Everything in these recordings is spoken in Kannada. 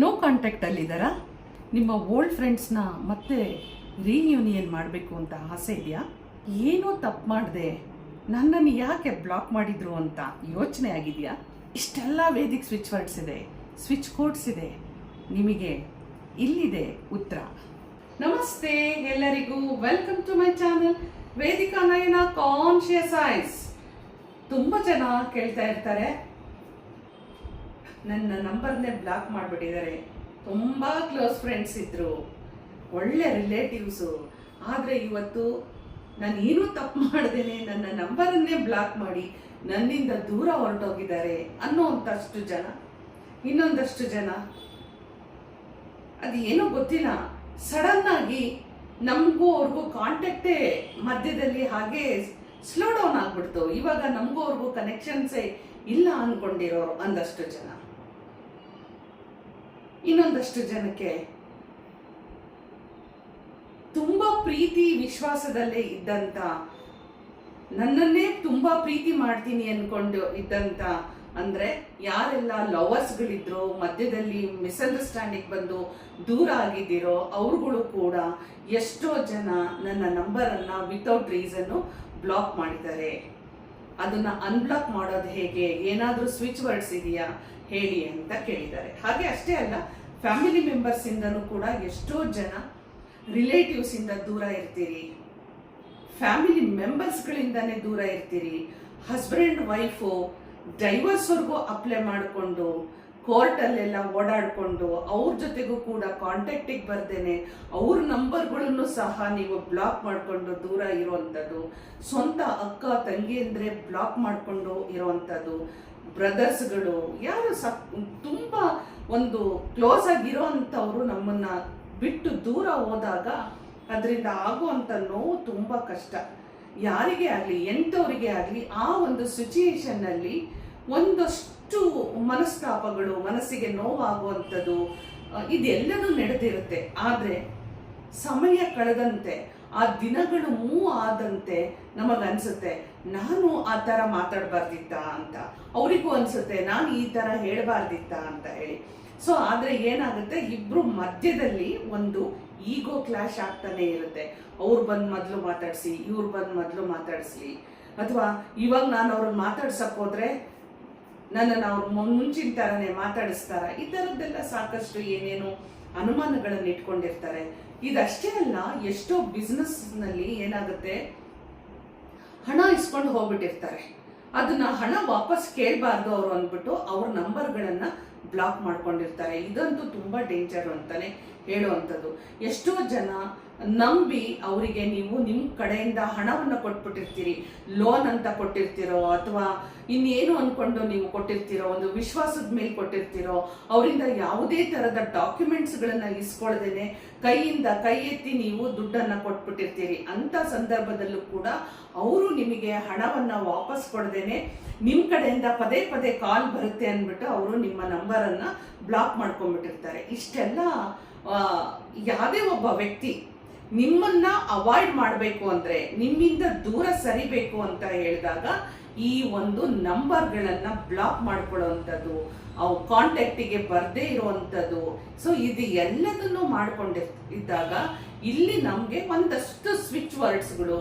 ನೋ ಕಾಂಟ್ಯಾಕ್ಟಲ್ಲಿದ್ದಾರಾ? ನಿಮ್ಮ ಓಲ್ಡ್ ಫ್ರೆಂಡ್ಸ್ನ ಮತ್ತೆ ರೀಯೂನಿಯನ್ ಮಾಡಬೇಕು ಅಂತ ಆಸೆ ಇದೆಯಾ? ಏನೋ ತಪ್ಪು ಮಾಡಿದೆ, ನನ್ನನ್ನು ಯಾಕೆ ಬ್ಲಾಕ್ ಮಾಡಿದ್ರು ಅಂತ ಯೋಚನೆ ಆಗಿದೆಯಾ? ಇಷ್ಟೆಲ್ಲ ವೇದಿಕ್ ಸ್ವಿಚ್ ವರ್ಡ್ಸ್ ಇದೆ, ಸ್ವಿಚ್ ಕೋಡ್ಸ್ ಇದೆ. ನಿಮಗೆ ಇಲ್ಲಿದೆ ಉತ್ತರ. ನಮಸ್ತೆ ಎಲ್ಲರಿಗೂ, welcome to my channel Vedika Nayana conscious eyes. ತುಂಬ ಜನ ಕೇಳ್ತಾ ಇರ್ತಾರೆ, ನನ್ನ ನಂಬರ್ನೇ ಬ್ಲಾಕ್ ಮಾಡಿಬಿಟ್ಟಿದ್ದಾರೆ. ತುಂಬ ಕ್ಲೋಸ್ ಫ್ರೆಂಡ್ಸ್ ಇದ್ದರು, ಒಳ್ಳೆ ರಿಲೇಟಿವ್ಸು, ಆದರೆ ಇವತ್ತು ನಾನು ಏನೂ ತಪ್ಪು ಮಾಡ್ದೇನೆ ನನ್ನ ನಂಬರನ್ನೇ ಬ್ಲಾಕ್ ಮಾಡಿ ನನ್ನಿಂದ ದೂರ ಹೊರಟೋಗಿದ್ದಾರೆ ಅನ್ನೋಂಥಷ್ಟು ಜನ. ಇನ್ನೊಂದಷ್ಟು ಜನ ಅದು ಏನೋ ಗೊತ್ತಿಲ್ಲ, ಸಡನ್ನಾಗಿ ನಮಗೂ ಅವ್ರಿಗೂ ಕಾಂಟ್ಯಾಕ್ಟೇ ಮಧ್ಯದಲ್ಲಿ ಹಾಗೆ ಸ್ಲೋ ಡೌನ್ ಆಗ್ಬಿಡ್ತು. ಇವಾಗ ನಮಗೂ ಅವ್ರಿಗೂ ಕನೆಕ್ಷನ್ಸೇ ಇಲ್ಲ ಅಂದ್ಕೊಂಡಿರೋರು ಒಂದಷ್ಟು ಜನ. ಇನ್ನೊಂದಷ್ಟು ಜನಕ್ಕೆ ತುಂಬಾ ಪ್ರೀತಿ ವಿಶ್ವಾಸದಲ್ಲೇ ಇದ್ದಂತ, ನನ್ನನ್ನೇ ತುಂಬಾ ಪ್ರೀತಿ ಮಾಡ್ತೀನಿ ಅನ್ಕೊಂಡು ಇದ್ದಂತ, ಅಂದ್ರೆ ಯಾರೆಲ್ಲ ಲವರ್ಸ್ಗಳಿದ್ರು ಮಧ್ಯದಲ್ಲಿ ಮಿಸ್ಅಂಡರ್ಸ್ಟ್ಯಾಂಡಿಂಗ್ ಬಂದು ದೂರ ಆಗಿದ್ದೀರೋ ಅವ್ರುಗಳು ಕೂಡ ಎಷ್ಟೋ ಜನ ನನ್ನ ನಂಬರನ್ನ ವಿತೌಟ್ ರೀಸನ್ನು ಬ್ಲಾಕ್ ಮಾಡಿದ್ದಾರೆ. ಅದನ್ನ ಅನ್ಬ್ಲಾಕ್ ಮಾಡೋದು ಹೇಗೆ, ಏನಾದರೂ ಸ್ವಿಚ್ ವರ್ಡ್ಸ್ ಇದೆಯಾ ಹೇಳಿ ಅಂತ ಕೇಳಿದ್ದಾರೆ. ಹಾಗೆ ಅಷ್ಟೇ ಅಲ್ಲ, ಫ್ಯಾಮಿಲಿ ಮೆಂಬರ್ಸ್ ಇಂದನೂ ಕೂಡ ಎಷ್ಟೋ ಜನ ರಿಲೇಟಿವ್ಸ್ ಇಂದ ದೂರ ಇರ್ತೀರಿ, ಫ್ಯಾಮಿಲಿ ಮೆಂಬರ್ಸ್ಗಳಿಂದಾನೇ ದೂರ ಇರ್ತೀರಿ. ಹಸ್ಬೆಂಡ್ ವೈಫು ಡೈವರ್ಸ್ವರೆಗೂ ಅಪ್ಲೈ ಮಾಡಿಕೊಂಡು ಕೋರ್ಟಲ್ಲೆಲ್ಲ ಓಡಾಡಿಕೊಂಡು ಅವ್ರ ಜೊತೆಗೂ ಕೂಡ ಕಾಂಟ್ಯಾಕ್ಟಿಗೆ ಬರ್ದೇನೆ ಅವ್ರ ನಂಬರ್ಗಳನ್ನು ಸಹ ನೀವು ಬ್ಲಾಕ್ ಮಾಡಿಕೊಂಡು ದೂರ ಇರುವಂಥದ್ದು, ಸ್ವಂತ ಅಕ್ಕ ತಂಗಿ ಅಂದರೆ ಬ್ಲಾಕ್ ಮಾಡಿಕೊಂಡು ಇರುವಂಥದ್ದು, ಬ್ರದರ್ಸ್ಗಳು ಯಾರು ತುಂಬ ಒಂದು ಕ್ಲೋಸ್ ಆಗಿರೋ ಅಂಥವ್ರು ನಮ್ಮನ್ನ ಬಿಟ್ಟು ದೂರ ಹೋದಾಗ ಅದರಿಂದ ಆಗುವಂಥ ನೋವು ತುಂಬ ಕಷ್ಟ. ಯಾರಿಗೇ ಆಗಲಿ, ಎಂಥವರಿಗೆ ಆಗಲಿ, ಆ ಒಂದು ಸಿಚುಯೇಷನ್ನಲ್ಲಿ ಒಂದಷ್ಟು ಮನಸ್ತಾಪಗಳು, ಮನಸ್ಸಿಗೆ ನೋವಾಗುವಂಥದ್ದು ಇದೆಲ್ಲನೂ ನಡೆದಿರುತ್ತೆ. ಆದರೆ ಸಮಯ ಕಳೆದಂತೆ, ಆ ದಿನಗಳು ಮೂವ್ ಆದಂತೆ ನಮಗನ್ಸುತ್ತೆ ನಾನು ಆ ಥರ ಮಾತಾಡಬಾರ್ದಿತ್ತ ಅಂತ, ಅವರಿಗೂ ಅನ್ಸುತ್ತೆ ನಾನು ಈ ಥರ ಹೇಳಬಾರ್ದಿತ್ತ ಅಂತ ಹೇಳಿ. ಸೊ ಆದರೆ ಏನಾಗುತ್ತೆ, ಇಬ್ರು ಮಧ್ಯದಲ್ಲಿ ಒಂದು ಈಗೋ ಕ್ಲಾಶ್ ಆಗ್ತಾನೆ ಇರುತ್ತೆ. ಅವ್ರು ಬಂದು ಮೊದಲು ಮಾತಾಡಿಸಿ, ಇವ್ರು ಬಂದು ಮೊದಲು ಮಾತಾಡಿಸ್ಲಿ, ಅಥವಾ ಇವಾಗ ನಾನು ಅವ್ರನ್ನ ಮಾತಾಡ್ಸಕ್ ಹೋದ್ರೆ ನನ್ನನ್ನು ಅವ್ರು ಮುಂಚಿನ ಥರನೇ ಮಾತಾಡಿಸ್ತಾರ, ಈ ಥರದ್ದೆಲ್ಲ ಸಾಕಷ್ಟು ಏನೇನು ಅನುಮಾನಗಳನ್ನು ಇಟ್ಕೊಂಡಿರ್ತಾರೆ. ಇದಷ್ಟೇ ಅಲ್ಲ, ಎಷ್ಟೋ ಬಿಸ್ನೆಸ್ನಲ್ಲಿ ಏನಾಗುತ್ತೆ, ಹಣ ಇಸ್ಕೊಂಡು ಹೋಗ್ಬಿಟ್ಟಿರ್ತಾರೆ, ಅದನ್ನ ಹಣ ವಾಪಸ್ ಕೇಳಬಾರ್ದು ಅವರು ಅಂದ್ಬಿಟ್ಟು ಅವ್ರ ನಂಬರ್ಗಳನ್ನು ಬ್ಲಾಕ್ ಮಾಡ್ಕೊಂಡಿರ್ತಾರೆ. ಇದಂತೂ ತುಂಬಾ ಡೇಂಜರ್ ಅಂತಾನೆ ಹೇಳುವಂಥದ್ದು. ಎಷ್ಟೋ ಜನ ನಂಬಿ ಅವರಿಗೆ ನೀವು ನಿಮ್ಮ ಕಡೆಯಿಂದ ಹಣವನ್ನು ಕೊಟ್ಬಿಟ್ಟಿರ್ತೀರಿ, ಲೋನ್ ಅಂತ ಕೊಟ್ಟಿರ್ತೀರೋ ಅಥವಾ ಇನ್ನೇನು ಅಂದ್ಕೊಂಡು ನೀವು ಕೊಟ್ಟಿರ್ತೀರೋ, ಒಂದು ವಿಶ್ವಾಸದ ಮೇಲೆ ಕೊಟ್ಟಿರ್ತೀರೋ, ಅವರಿಂದ ಯಾವುದೇ ಥರದ ಡಾಕ್ಯುಮೆಂಟ್ಸ್ಗಳನ್ನು ಇಸ್ಕೊಳ್ದೇನೆ ಕೈಯಿಂದ ಕೈ ಎತ್ತಿ ನೀವು ದುಡ್ಡನ್ನು ಕೊಟ್ಬಿಟ್ಟಿರ್ತೀರಿ. ಅಂಥ ಸಂದರ್ಭದಲ್ಲೂ ಕೂಡ ಅವರು ನಿಮಗೆ ಹಣವನ್ನು ವಾಪಸ್ ಕೊಡದೇನೆ ನಿಮ್ಮ ಕಡೆಯಿಂದ ಪದೇ ಪದೇ ಕಾಲ್ ಬರುತ್ತೆ ಅಂದ್ಬಿಟ್ಟು ಅವರು ನಿಮ್ಮ ನಂಬರನ್ನು ಬ್ಲಾಕ್ ಮಾಡ್ಕೊಂಡ್ಬಿಟ್ಟಿರ್ತಾರೆ. ಇಷ್ಟೆಲ್ಲ ಯಾವುದೇ ಒಬ್ಬ ವ್ಯಕ್ತಿ ನಿಮ್ಮನ್ನ ಅವಾಯ್ಡ್ ಮಾಡಬೇಕು ಅಂದರೆ, ನಿಮ್ಮಿಂದ ದೂರ ಸರಿಬೇಕು ಅಂತ ಹೇಳಿದಾಗ ಈ ಒಂದು ನಂಬರ್ಗಳನ್ನು ಬ್ಲಾಕ್ ಮಾಡ್ಕೊಳ್ಳುವಂಥದ್ದು, ಅವು ಕಾಂಟ್ಯಾಕ್ಟಿಗೆ ಬರದೇ ಇರುವಂಥದ್ದು, ಸೊ ಇದು ಎಲ್ಲದನ್ನು ಮಾಡ್ಕೊಂಡಿದ್ದಾಗ ಇಲ್ಲಿ ನಮಗೆ ಒಂದಷ್ಟು ಸ್ವಿಚ್ ವರ್ಡ್ಸ್ಗಳು,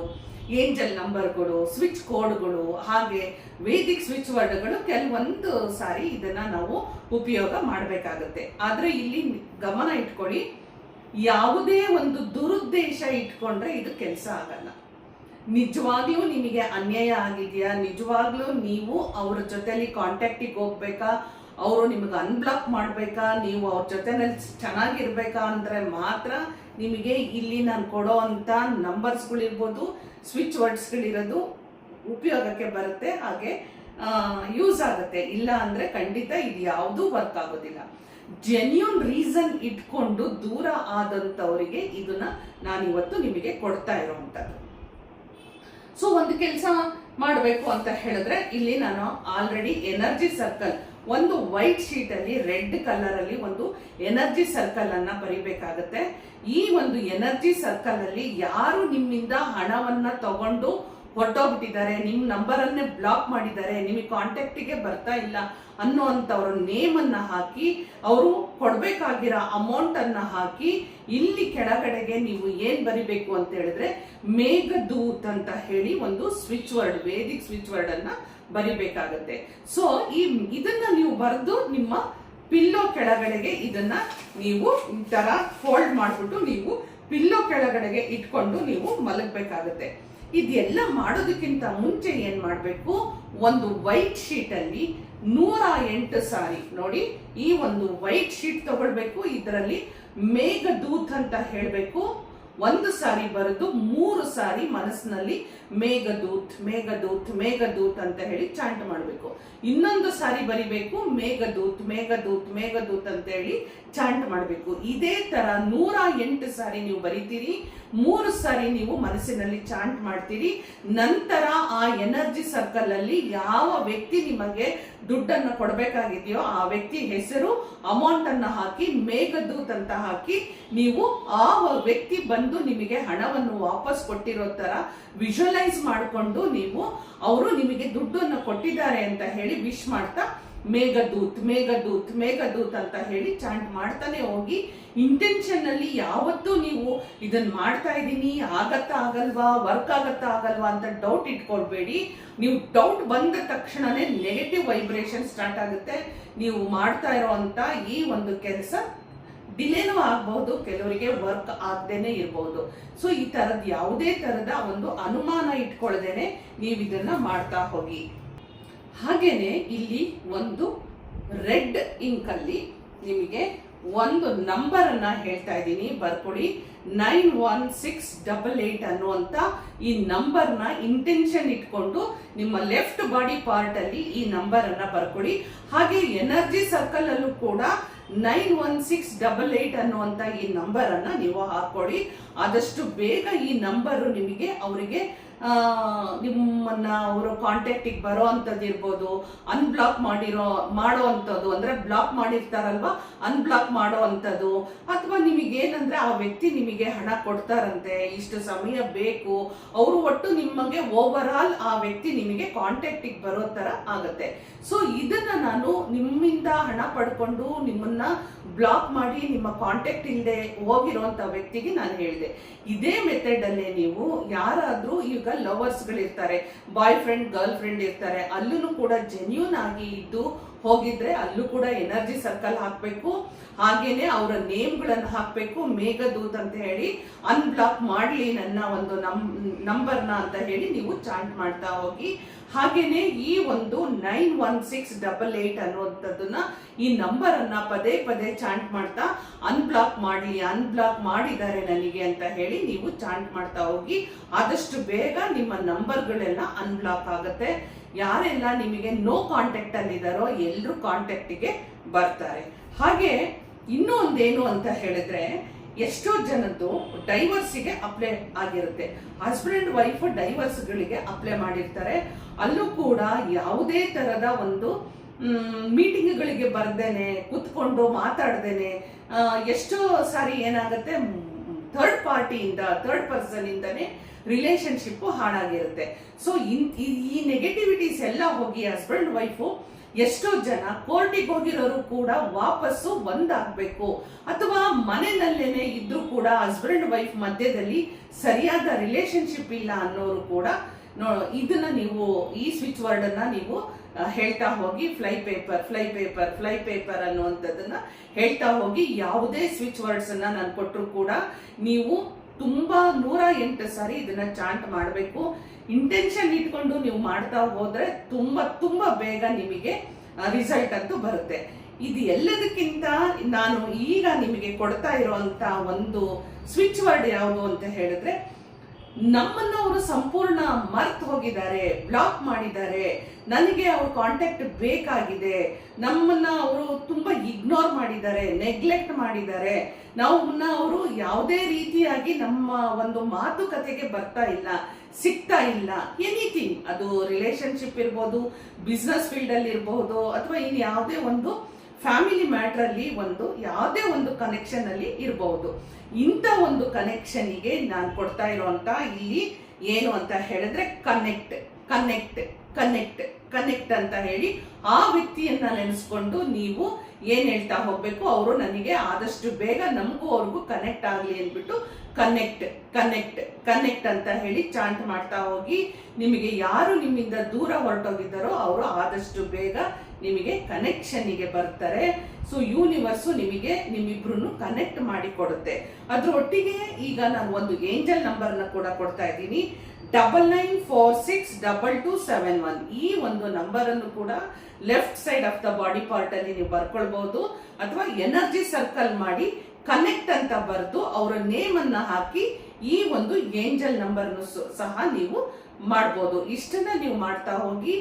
ಏಂಜಲ್ ನಂಬರ್ಗಳು, ಸ್ವಿಚ್ ಕೋಡ್ಗಳು, ಹಾಗೆ ವೇದಿಕ್ ಸ್ವಿಚ್ ವರ್ಡ್ಗಳು ಕೆಲವೊಂದು ಸಾರಿ ಇದನ್ನ ನಾವು ಉಪಯೋಗ ಮಾಡಬೇಕಾಗುತ್ತೆ. ಆದರೆ ಇಲ್ಲಿ ಗಮನ ಇಟ್ಕೊಳ್ಳಿ, ಯಾವುದೇ ಒಂದು ದುರುದ್ದೇಶ ಇಟ್ಕೊಂಡ್ರೆ ಇದು ಕೆಲಸ ಆಗಲ್ಲ. ನಿಜವಾಗ್ಲೂ ನಿಮಗೆ ಅನ್ಯಾಯ ಆಗಿದೆಯಾ, ನಿಜವಾಗ್ಲೂ ನೀವು ಅವ್ರ ಜೊತೆಲಿ ಕಾಂಟ್ಯಾಕ್ಟಿಗೆ ಹೋಗ್ಬೇಕಾ, ಅವರು ನಿಮಗೆ ಅನ್ಬ್ಲಾಕ್ ಮಾಡಬೇಕಾ, ನೀವು ಅವ್ರ ಜೊತೆನಲ್ಲಿ ಚೆನ್ನಾಗಿರ್ಬೇಕಾ ಅಂದರೆ ಮಾತ್ರ ನಿಮಗೆ ಇಲ್ಲಿ ನಾನು ಕೊಡೋ ಅಂಥ ನಂಬರ್ಸ್ಗಳಿರ್ಬೋದು, ಸ್ವಿಚ್ ವರ್ಡ್ಸ್ಗಳಿರೋದು ಉಪಯೋಗಕ್ಕೆ ಬರುತ್ತೆ, ಹಾಗೆ ಯೂಸ್ ಆಗುತ್ತೆ. ಇಲ್ಲ ಅಂದರೆ ಖಂಡಿತ ಇದು ಯಾವುದೂ ವರ್ಕ್ ಆಗೋದಿಲ್ಲ. ಜೆನ್ಯೂನ್ ರೀಸನ್ ಇಟ್ಕೊಂಡು ದೂರ ಆದಂಥವರಿಗೆ ಇದನ್ನ ನಾನಿವತ್ತು ನಿಮಗೆ ಕೊಡ್ತಾ ಇರೋವಂಥದ್ದು. ಸೊ ಒಂದು ಕೆಲಸ ಮಾಡಬೇಕು ಅಂತ ಹೇಳಿದ್ರೆ, ಇಲ್ಲಿ ನಾನು ಆಲ್ರೆಡಿ ಎನರ್ಜಿ ಸರ್ಕಲ್, ಒಂದು ವೈಟ್ ಶೀಟಲ್ಲಿ ರೆಡ್ ಕಲರಲ್ಲಿ ಒಂದು ಎನರ್ಜಿ ಸರ್ಕಲ್ ಅನ್ನ ಬರಿಬೇಕಾಗತ್ತೆ. ಈ ಒಂದು ಎನರ್ಜಿ ಸರ್ಕಲ್ ಅಲ್ಲಿ ಯಾರು ನಿಮ್ಮಿಂದ ಹಣವನ್ನ ತಗೊಂಡು ಹೊರಟೋಗ್ಬಿಟ್ಟಿದ್ದಾರೆ, ನಿಮ್ಮ ನಂಬರನ್ನೇ ಬ್ಲಾಕ್ ಮಾಡಿದ್ದಾರೆ, ನಿಮಗೆ ಕಾಂಟ್ಯಾಕ್ಟಿಗೆ ಬರ್ತಾ ಇಲ್ಲ ಅನ್ನೋಂಥವ್ರ ನೇಮನ್ನು ಹಾಕಿ, ಅವರು ಕೊಡಬೇಕಾಗಿರೋ ಅಮೌಂಟನ್ನು ಹಾಕಿ, ಇಲ್ಲಿ ಕೆಳಗಡೆಗೆ ನೀವು ಏನು ಬರಿಬೇಕು ಅಂತ ಹೇಳಿದ್ರೆ ಮೇಘದೂತ್ ಅಂತ ಹೇಳಿ ಒಂದು switch word, Vedic switch ವರ್ಡನ್ನು ಬರಿಬೇಕಾಗತ್ತೆ. So ಇದನ್ನ ನೀವು ಬರೆದು ನಿಮ್ಮ ಪಿಲ್ಲೋ ಕೆಳಗಡೆಗೆ ಇದನ್ನ ನೀವು ಈ ತರ ಫೋಲ್ಡ್ ಮಾಡಿಬಿಟ್ಟು ನೀವು ಪಿಲ್ಲೋ ಕೆಳಗಡೆಗೆ ಇಟ್ಕೊಂಡು ನೀವು ಮಲಗಬೇಕಾಗತ್ತೆ. ಇದೆಲ್ಲ ಮಾಡೋದಕ್ಕಿಂತ ಮುಂಚೆ ಏನ್ ಮಾಡಬೇಕು, ಒಂದು ವೈಟ್ ಶೀಟ್ ಅಲ್ಲಿ 108 ಸಾರಿ ನೋಡಿ, ಈ ಒಂದು ವೈಟ್ ಶೀಟ್ ತಗೊಳ್ಬೇಕು. ಇದರಲ್ಲಿ ಮೇಘದೂತ್ ಅಂತ ಹೇಳಬೇಕು. ಒಂದು ಸಾರಿ ಬರೆದು 3 ಸಾರಿ ಮನಸ್ಸಿನಲ್ಲಿ ಮೇಘದೂತ್ ಮೇಘದೂತ್ ಮೇಘದೂತ್ ಅಂತ ಹೇಳಿ ಚಾಂಟ್ ಮಾಡಬೇಕು. ಇನ್ನೊಂದು ಸಾರಿ ಬರಿಬೇಕು, ಮೇಘದೂತ್ ಮೇಘದೂತ್ ಮೇಘದೂತ್ ಅಂತ ಹೇಳಿ ಚಾಂಟ್ ಮಾಡಬೇಕು. ಇದೇ ತರ 108 ಸಾರಿ ನೀವು ಬರಿತೀರಿ. 3 ಸಾರಿ ನೀವು ಮನಸ್ಸಿನಲ್ಲಿ ಚಾಂಟ್ ಮಾಡ್ತೀರಿ. ನಂತರ ಆ ಎನರ್ಜಿ ಸರ್ಕಲ್ ಅಲ್ಲಿ ಯಾವ ವ್ಯಕ್ತಿ ನಿಮಗೆ ದುಡ್ಡನ್ನು ಕೊಡಬೇಕಾಗಿದೆಯೋ ಆ ವ್ಯಕ್ತಿ ಹೆಸರು, ಅಮೌಂಟ್ ಅನ್ನ ಹಾಕಿ ಮೇಘದೂತ್ ಅಂತ ಹಾಕಿ ನೀವು ಆ ವ್ಯಕ್ತಿ ಬಂದು ನಿಮಗೆ ಹಣವನ್ನು ವಾಪಸ್ ಕೊಟ್ಟಿರೋ ತರ ವಿಜುವಲೈಸ್ ಮಾಡಿಕೊಂಡು ನೀವು ಅವರು ನಿಮಗೆ ದುಡ್ಡನ್ನು ಕೊಟ್ಟಿದ್ದಾರೆ ಅಂತ ಹೇಳಿ ವಿಶ್ ಮಾಡ್ತಾ ಮೇಘದೂತ್ ಮೇಘದೂತ್ ಮೇಘದೂತ್ ಅಂತ ಹೇಳಿ ಚಾಂಟ್ ಮಾಡ್ತಾನೆ ಹೋಗಿ. ಇಂಟೆನ್ಷನ್ ಅಲ್ಲಿ ಯಾವತ್ತೂ ನೀವು ಇದನ್ನ ಮಾಡ್ತಾ ಇದ್ದೀನಿ, ಆಗತ್ತಾ ಆಗಲ್ವಾ, ವರ್ಕ್ ಆಗತ್ತಾ ಆಗಲ್ವಾ ಅಂತ ಡೌಟ್ ಇಟ್ಕೊಳ್ಬೇಡಿ. ನೀವು ಡೌಟ್ ಬಂದ ತಕ್ಷಣನೇ ನೆಗೆಟಿವ್ ವೈಬ್ರೇಷನ್ ಸ್ಟಾರ್ಟ್ ಆಗುತ್ತೆ. ನೀವು ಮಾಡ್ತಾ ಇರೋಂತ ಈ ಒಂದು ಕೆಲಸ ಡಿಲೇನೂ ಆಗಬಹುದು, ಕೆಲವರಿಗೆ ವರ್ಕ್ ಆಗದೇನೆ ಇರಬಹುದು. ಸೊ ಈ ತರದ ಯಾವುದೇ ತರದ ಒಂದು ಅನುಮಾನ ಇಟ್ಕೊಳ್ದೇನೆ ನೀವು ಇದನ್ನ ಮಾಡ್ತಾ ಹೋಗಿ. ಹಾಗೇನೆ ಇಲ್ಲಿ ಒಂದು ರೆಡ್ ಇಂಕ್ ಅಲ್ಲಿ ನಿಮಗೆ ಒಂದು ನಂಬರ್ ಅನ್ನ ಹೇಳ್ತಾ ಇದ್ದೀನಿ, ಬರ್ಕೊಡಿ. 91688 ಅನ್ನುವಂತ ಈ ನಂಬರ್ನ ಇಂಟೆನ್ಷನ್ ಇಟ್ಕೊಂಡು ನಿಮ್ಮ ಲೆಫ್ಟ್ ಬಾಡಿ ಪಾರ್ಟ್ ಅಲ್ಲಿ ಈ ನಂಬರ್ ಅನ್ನ ಬರ್ಕೊಡಿ. ಹಾಗೆ ಎನರ್ಜಿ ಸರ್ಕಲ್ ಅಲ್ಲೂ ಕೂಡ 91688 ಅನ್ನುವಂತ ಈ ನಂಬರ್ ಅನ್ನ ನೀವು ಹಾಕೊಳ್ಳಿ. ಆದಷ್ಟು ಬೇಗ ಈ ನಂಬರ್ ನಿಮಗೆ ಅವರಿಗೆ ನಿಮ್ಮನ್ನ ಅವರು ಕಾಂಟ್ಯಾಕ್ಟಿಗೆ ಬರೋ ಅಂಥದ್ದು ಇರ್ಬೋದು, ಅನ್ಬ್ಲಾಕ್ ಮಾಡೋ ಅಂಥದ್ದು, ಅಂದ್ರೆ ಬ್ಲಾಕ್ ಮಾಡಿರ್ತಾರಲ್ವಾ ಅನ್ಬ್ಲಾಕ್ ಮಾಡೋ ಅಂಥದ್ದು, ಅಥವಾ ನಿಮಗೇನಂದ್ರೆ ಆ ವ್ಯಕ್ತಿ ನಿಮಗೆ ಹಣ ಕೊಡ್ತಾರಂತೆ, ಇಷ್ಟು ಸಮಯ ಬೇಕು, ಅವರು ಒಟ್ಟು ನಿಮಗೆ ಓವರ್ ಆಲ್ ಆ ವ್ಯಕ್ತಿ ನಿಮಗೆ ಕಾಂಟ್ಯಾಕ್ಟಿಗೆ ಬರೋ ತರ ಆಗತ್ತೆ. ಸೊ ಇದನ್ನ ನಾನು ನಿಮ್ಮಿಂದ ಹಣ ಪಡ್ಕೊಂಡು ನಿಮ್ಮನ್ನ ಬ್ಲಾಕ್ ಮಾಡಿ ನಿಮ್ಮ ಕಾಂಟ್ಯಾಕ್ಟ್ ಇಲ್ಲದೆ ಹೋಗಿರೋಂಥ ವ್ಯಕ್ತಿಗೆ ನಾನು ಹೇಳಿದೆ. ಇದೇ ಮೆಥಡ್ ಅಲ್ಲೇ ನೀವು ಯಾರಾದ್ರೂ ಈಗ ಲವರ್ಸ್ಗಳಿರ್ತಾರೆ, ಬಾಯ್ ಫ್ರೆಂಡ್ ಗರ್ಲ್ ಫ್ರೆಂಡ್ ಇರ್ತಾರೆ, ಅಲ್ಲೂ ಕೂಡ ಜೆನ್ಯೂನ್ ಆಗಿ ಇದ್ದು ಹೋಗಿದ್ರೆ ಅಲ್ಲೂ ಕೂಡ ಎನರ್ಜಿ ಸರ್ಕಲ್ ಹಾಕ್ಬೇಕು. ಹಾಗೇನೆ ಅವರ ನೇಮ್ಗಳನ್ನು ಹಾಕ್ಬೇಕು, ಮೇಘದೂತ್ ಅಂತ ಹೇಳಿ ಅನ್ಬ್ಲಾಕ್ ಮಾಡ್ಲಿ ನನ್ನ ಒಂದು ನಂಬರ್ನ ಅಂತ ಹೇಳಿ ನೀವು ಚಾಂಟ್ ಮಾಡ್ತಾ ಹೋಗಿ. ಹಾಗೇನೆ ಈ ಒಂದು 91688 ಅನ್ನುವಂಥದ್ದನ್ನ ಈ ನಂಬರ್ ಅನ್ನ ಪದೇ ಪದೇ ಚಾಂಟ್ ಮಾಡ್ತಾ ಅನ್ಬ್ಲಾಕ್ ಮಾಡ್ಲಿ, ಅನ್ಬ್ಲಾಕ್ ಮಾಡಿದ್ದಾರೆ ನನಗೆ ಅಂತ ಹೇಳಿ ನೀವು ಚಾಂಟ್ ಮಾಡ್ತಾ ಹೋಗಿ. ಆದಷ್ಟು ಬೇಗ ನಿಮ್ಮ ನಂಬರ್ಗಳೆಲ್ಲ ಅನ್ಬ್ಲಾಕ್ ಆಗುತ್ತೆ. ಯಾರೆಲ್ಲ ನಿಮಗೆ ನೋ ಕಾಂಟ್ಯಾಕ್ಟ್ ಅಲ್ಲಿ ಇದಾರೋ ಎಲ್ಲರೂ ಕಾಂಟ್ಯಾಕ್ಟಿಗೆ ಬರ್ತಾರೆ. ಹಾಗೆ ಇನ್ನೂ ಒಂದೇನು ಅಂತ ಹೇಳಿದ್ರೆ, ಎಷ್ಟೋ ಜನದ್ದು ಡೈವರ್ಸಿಗೆ ಅಪ್ಲೈ ಆಗಿರುತ್ತೆ. ಹಸ್ಬೆಂಡ್ ಅಂಡ್ ವೈಫ್ ಡೈವರ್ಸ್ಗಳಿಗೆ ಅಪ್ಲೈ ಮಾಡಿರ್ತಾರೆ. ಅಲ್ಲೂ ಕೂಡ ಯಾವುದೇ ತರದ ಒಂದು ಮೀಟಿಂಗ್ಗಳಿಗೆ ಬರ್ದೇನೆ, ಕುತ್ಕೊಂಡು ಮಾತಾಡ್ದೇನೆ, ಎಷ್ಟೋ ಸಾರಿ ಏನಾಗುತ್ತೆ, ಥರ್ಡ್ ಪರ್ಸನ್ ಇಂದನೇ ರಿಲೇಶನ್ಶಿಪ್ ಹಾಳಾಗಿರುತ್ತೆ. ಸೊ ಈ ನೆಗೆಟಿವಿಟೀಸ್ ಎಲ್ಲ ಹೋಗಿ ಹಸ್ಬೆಂಡ್ ವೈಫು ಎಷ್ಟೋ ಜನ ಕೋರ್ಟಿಗೆ ಹೋಗಿರೋರು ಕೂಡ ವಾಪಸ್ಸು ಒಂದಾಗಬೇಕು, ಅಥವಾ ಮನೆಯಲ್ಲೇನೆ ಇದ್ರೂ ಕೂಡ ಹಸ್ಬೆಂಡ್ ವೈಫ್ ಮಧ್ಯದಲ್ಲಿ ಸರಿಯಾದ ರಿಲೇಶನ್ಶಿಪ್ ಇಲ್ಲ ಅನ್ನೋರು ಕೂಡ ಇದನ್ನ ನೀವು ಈ ಸ್ವಿಚ್ ವರ್ಡ್ ಅನ್ನ ನೀವು ಹೇಳ್ತಾ ಹೋಗಿ, ಫ್ಲೈ ಪೇಪರ್ ಅನ್ನುವಂಥದ್ದನ್ನ ಹೇಳ್ತಾ ಹೋಗಿ. ಯಾವುದೇ ಸ್ವಿಚ್ ವರ್ಡ್ಸ್ ಅನ್ನ ನಾನು ಕೊಟ್ಟರು ಕೂಡ ನೀವು ತುಂಬಾ 108 ಸಾರಿ ಇದನ್ನ ಚಾಂಟ್ ಮಾಡಬೇಕು. ಇಂಟೆನ್ಷನ್ ಇಟ್ಕೊಂಡು ನೀವು ಮಾಡ್ತಾ ಹೋದ್ರೆ ತುಂಬಾ ಬೇಗ ನಿಮಗೆ ರಿಸಲ್ಟ್ ಅಂತೂ ಬರುತ್ತೆ. ಇದು ಎಲ್ಲದಕ್ಕಿಂತ ನಾನು ಈಗ ನಿಮಗೆ ಕೊಡ್ತಾ ಇರುವಂತ ಒಂದು ಸ್ವಿಚ್ ವರ್ಡ್ ಯಾವುದು ಅಂತ ಹೇಳಿದ್ರೆ, ನಮ್ಮನ್ನ ಅವರು ಸಂಪೂರ್ಣ ಮರ್ತ್ ಹೋಗಿದ್ದಾರೆ, ಬ್ಲಾಕ್ ಮಾಡಿದ್ದಾರೆ, ನನಗೆ ಅವ್ರ ಕಾಂಟ್ಯಾಕ್ಟ್ ಬೇಕಾಗಿದೆ, ನಮ್ಮನ್ನ ಅವರು ತುಂಬಾ ಇಗ್ನೋರ್ ಮಾಡಿದ್ದಾರೆ, ನೆಗ್ಲೆಕ್ಟ್ ಮಾಡಿದ್ದಾರೆ, ನಮ್ಮನ್ನ ಅವರು ಯಾವುದೇ ರೀತಿಯಾಗಿ ನಮ್ಮ ಒಂದು ಮಾತುಕತೆಗೆ ಬರ್ತಾ ಇಲ್ಲ, ಸಿಗ್ತಾ ಇಲ್ಲ, ಎನಿಥಿಂಗ್, ಅದು ರಿಲೇಶನ್ಶಿಪ್ ಇರ್ಬೋದು, ಬಿಸ್ನೆಸ್ ಫೀಲ್ಡ್ ಅಲ್ಲಿ ಇರಬಹುದು, ಅಥವಾ ಇನ್ ಯಾವುದೇ ಒಂದು ಫ್ಯಾಮಿಲಿ ಮ್ಯಾಟ್ರಲ್ಲಿ ಯಾವುದೇ ಒಂದು ಕನೆಕ್ಷನ್ ಅಲ್ಲಿ ಇರಬಹುದು. ಇಂಥ ಒಂದು ಕನೆಕ್ಷನ್ಗೆ ನಾನು ಕೊಡ್ತಾ ಇರೋಂತ ಇಲ್ಲಿ ಏನು ಅಂತ ಹೇಳಿದ್ರೆ ಕನೆಕ್ಟ್ ಕನೆಕ್ಟ್ ಕನೆಕ್ಟ್ ಕನೆಕ್ಟ್ ಅಂತ ಹೇಳಿ ಆ ವ್ಯಕ್ತಿಯನ್ನ ನೆನೆಸ್ಕೊಂಡು ನೀವು ಏನ್ ಹೇಳ್ತಾ ಹೋಗ್ಬೇಕು, ಅವರು ನನಗೆ ಆದಷ್ಟು ಬೇಗ ನಮಗೂ ಅವ್ರಿಗೂ ಕನೆಕ್ಟ್ ಆಗಲಿ ಅಂದ್ಬಿಟ್ಟು ಕನೆಕ್ಟ್ ಕನೆಕ್ಟ್ ಕನೆಕ್ಟ್ ಅಂತ ಹೇಳಿ ಚಾಂಟ್ ಮಾಡ್ತಾ ಹೋಗಿ ನಿಮಗೆ ಯಾರು ನಿಮ್ಮಿಂದ ದೂರ ಹೊರಟೋಗಿದ್ದಾರೋ ಅವರು ಆದಷ್ಟು ಬೇಗ ನಿಮಗೆ ಕನೆಕ್ಷನ್ಗೆ ಬರ್ತಾರೆ. ಸೊ ಯೂನಿವರ್ಸು ನಿಮಗೆ ನಿಮ್ಮಿಬ್ರು ಕನೆಕ್ಟ್ ಮಾಡಿ ಕೊಡುತ್ತೆ. ಅದ್ರ ಒಟ್ಟಿಗೆ ಈಗ ನಾನು ಒಂದು ಏಂಜಲ್ ನಂಬರ್ನ ಕೂಡ ಕೊಡ್ತಾ ಇದ್ದೀನಿ, 99462271. ಈ ಒಂದು ನಂಬರ್ ಅನ್ನು ಕೂಡ left side of the body part ಅಲ್ಲಿ ನೀವು ಬರ್ಕೊಳ್ಬಹುದು, ಅಥವಾ ಎನರ್ಜಿ ಸರ್ಕಲ್ ಮಾಡಿ ಕನೆಕ್ಟ್ ಅಂತ ಬರೆದು ಅವರ ನೇಮ್ ಅನ್ನ ಹಾಕಿ ಈ ಒಂದು ಏಂಜಲ್ ನಂಬರ್ ಸಹ ನೀವು ಮಾಡ್ಬೋದು. ಇಷ್ಟನ್ನ ನೀವು ಮಾಡ್ತಾ ಹೋಗಿ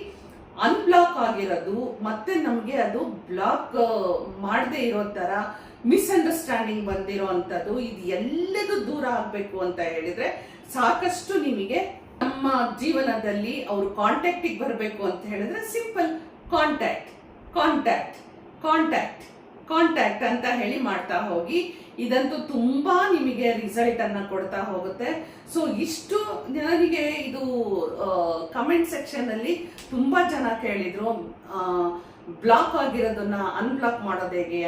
ಅನ್ಬ್ಲಾಕ್ ಆಗಿರೋದು ಮತ್ತೆ ನಮ್ಗೆ ಅದು ಬ್ಲಾಕ್ ಮಾಡದೇ ಇರೋ ತರ ಮಿಸ್ಅಂಡರ್ಸ್ಟ್ಯಾಂಡಿಂಗ್ ಬಂದಿರೋ ಅಂತದ್ದು ಇದು ಎಲ್ಲದೂ ದೂರ ಆಗ್ಬೇಕು ಅಂತ ಹೇಳಿದ್ರೆ ಸಾಕಷ್ಟು ನಿಮಗೆ ನಮ್ಮ ಜೀವನದಲ್ಲಿ ಅವರು ಕಾಂಟ್ಯಾಕ್ಟಿಗೆ ಬರಬೇಕು ಅಂತ ಹೇಳಿದ್ರೆ simple contact contact contact contact ಅಂತ ಹೇಳಿ ಮಾಡ್ತಾ ಹೋಗಿ ಇದಂತೂ ತುಂಬಾ ನಿಮಗೆ ರಿಸಲ್ಟ್ ಅನ್ನ ಕೊಡ್ತಾ ಹೋಗುತ್ತೆ. ಸೊ ಇಷ್ಟು ನನಗೆ ಇದು ಕಮೆಂಟ್ ಸೆಕ್ಷನ್ ಅಲ್ಲಿ ತುಂಬಾ ಜನ ಕೇಳಿದ್ರು, ಬ್ಲಾಕ್ ಆಗಿರೋದನ್ನ ಅನ್ಬ್ಲಾಕ್ ಮಾಡೋದು ಹೇಗೆ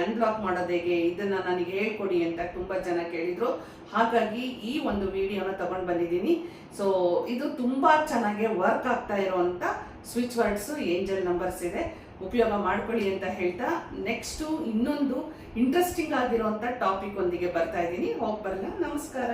ಇದನ್ನ ನನಗೆ ಹೇಳ್ಕೊಡಿ ಅಂತ ತುಂಬಾ ಜನ ಕೇಳಿದ್ರು. ಹಾಗಾಗಿ ಈ ಒಂದು ವಿಡಿಯೋನ ತಗೊಂಡು ಬಂದಿದ್ದೀನಿ. ಸೊ ಇದು ತುಂಬಾ ಚೆನ್ನಾಗಿ ವರ್ಕ್ ಆಗ್ತಾ ಇರುವಂತ ಸ್ವಿಚ್ ವರ್ಡ್ಸ್ ಏಂಜಲ್ ನಂಬರ್ಸ್ ಇದೆ, ಉಪಯೋಗ ಮಾಡ್ಕೊಳ್ಳಿ ಅಂತ ಹೇಳ್ತಾ ನೆಕ್ಸ್ಟ್ ಇನ್ನೊಂದು ಇಂಟ್ರೆಸ್ಟಿಂಗ್ ಆಗಿರುವಂತ ಟಾಪಿಕ್ ಒಂದಿಗೆ ಬರ್ತಾ ಇದ್ದೀನಿ. ಹೋಗಿ ಬರಲ್ಲ. ನಮಸ್ಕಾರ.